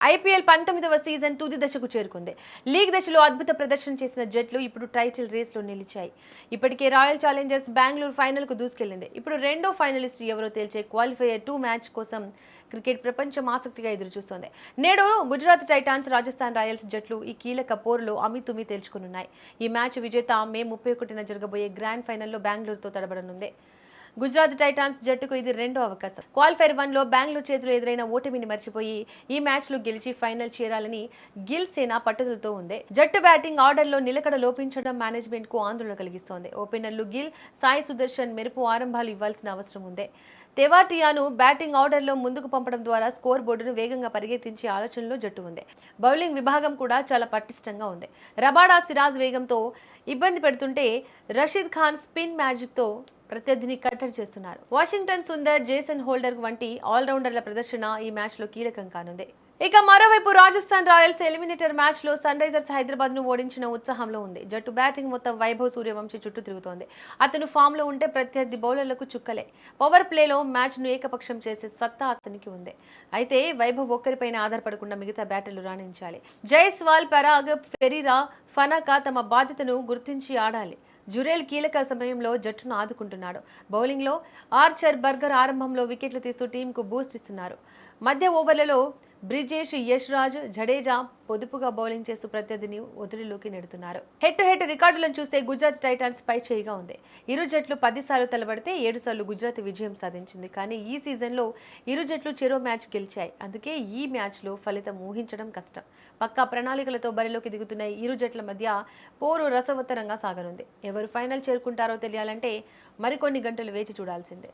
IPL 19వ season తుది దశకు చేరుకుంది. లీగ్ దశలో అద్భుత ప్రదర్శన చేసిన జట్లు ఇప్పుడు టైటిల్ రేస్లో నిలిచాయి. ఇప్పటికే రాయల్ ఛాలెంజర్స్ బెంగళూరు ఫైనల్కు దూసుకెళ్లింది. ఇప్పుడు రెండో ఫైనలిస్ట్ ఎవరో తేల్చే క్వాలిఫైయర్ 2 మ్యాచ్ కోసం క్రికెట్ ప్రపంచం ఆసక్తిగా ఎదురుచూస్తోంది. నేడు గుజరాత్ టైటాన్స్, రాజస్థాన్ రాయల్స్ జట్లు ఈ కీలక పోరులో అమీతుమీ తేల్చుకున్నాయి. ఈ మ్యాచ్ విజేత మే 31న జరగబోయే గ్రాండ్ ఫైనల్లో బెంగళూరుతో తడబడనుంది. గుజరాత్ టైటాన్స్ జట్టుకు ఇది రెండో అవకాశం. క్వాలిఫైర్ 1లో బెంగళూరు చేతిలో ఎదురైన ఓటమిని మర్చిపోయి ఈ మ్యాచ్లో గెలిచి ఫైనల్ చేరాలని గిల్ సేన పట్టుదలతో ఉంది. జట్టు బ్యాటింగ్ ఆర్డర్లో నిలకడ లోపించడం మేనేజ్మెంట్ కు ఆందోళన కలిగిస్తోంది. ఓపెనర్లు గిల్, సాయి సుదర్శన్ మెరుపు ఆరంభాలు ఇవ్వాల్సిన అవసరం ఉంది. తెవాటియాను బ్యాటింగ్ ఆర్డర్లో ముందుకు పంపడం ద్వారా స్కోర్ బోర్డును వేగంగా పరిగెత్తించే ఆలోచనలో జట్టు ఉంది. బౌలింగ్ విభాగం కూడా చాలా పటిష్టంగా ఉంది. రబాడా, సిరాజ్ వేగంతో ఇబ్బంది పెడుతుంటే రషీద్ ఖాన్ స్పిన్ మ్యాజిక్తో ప్రత్యర్థిని కట్టడి చేస్తున్నారు. వాషింగ్టన్ సుందర్, జేసన్ హోల్డర్ వంటి ఆల్రౌండర్ల ప్రదర్శన ఈ మ్యాచ్లో కీలకం కానుంది. ఇక మరోవైపు రాజస్థాన్ రాయల్స్ ఎలిమినేటర్ మ్యాచ్లో సన్ రైజర్స్ హైదరాబాద్ను ఓడించిన ఉత్సాహంలో ఉంది. జట్టు బ్యాటింగ్ మొత్తం వైభవ్ సూర్యవంశీ చుట్టూ తిరుగుతోంది. అతను ఫామ్లో ఉంటే ప్రత్యర్థి బౌలర్లకు చుక్కలే. పవర్ ప్లేలో మ్యాచ్ను ఏకపక్షం చేసే సత్తా అతనికి ఉంది. అయితే వైభవ్ ఒక్కరిపైన ఆధారపడకుండా మిగతా బ్యాటర్లు రాణించాలి. జైస్వాల్, పరాగ్, ఫెరీరా, ఫనాకా తమ బాధ్యతను గుర్తించి ఆడాలి. జురేల్ కీలక సమయంలో జట్టును ఆదుకుంటున్నాడు. బౌలింగ్లో ఆర్చర్, బర్గర్ ఆరంభంలో వికెట్లు తీస్తూ టీంకు బూస్ట్ ఇస్తున్నారు. మధ్య ఓవర్లలో బ్రిజేష్, యశ్రాజ్, జడేజా పొదుపుగా బౌలింగ్ చేస్తూ ప్రత్యర్థిని ఒత్తిడిలోకి నెడుతున్నారు. హెడ్ టు హెడ్ రికార్డులను చూస్తే గుజరాత్ టైటాన్స్ పై చేయిగా ఉంది. ఇరు జట్లు 10 సార్లు తలబడితే 7 సార్లు గుజరాత్ విజయం సాధించింది. కానీ ఈ సీజన్లో ఇరు జట్లు చెరో మ్యాచ్ గెలిచాయి. అందుకే ఈ మ్యాచ్లో ఫలితం ఊహించడం కష్టం. పక్కా ప్రణాళికలతో బరిలోకి దిగుతున్న ఇరు జట్ల మధ్య పోరు రసవత్తరంగా సాగనుంది. ఎవరు ఫైనల్ చేరుకుంటారో తెలియాలంటే మరికొన్ని గంటలు వేచి చూడాల్సిందే.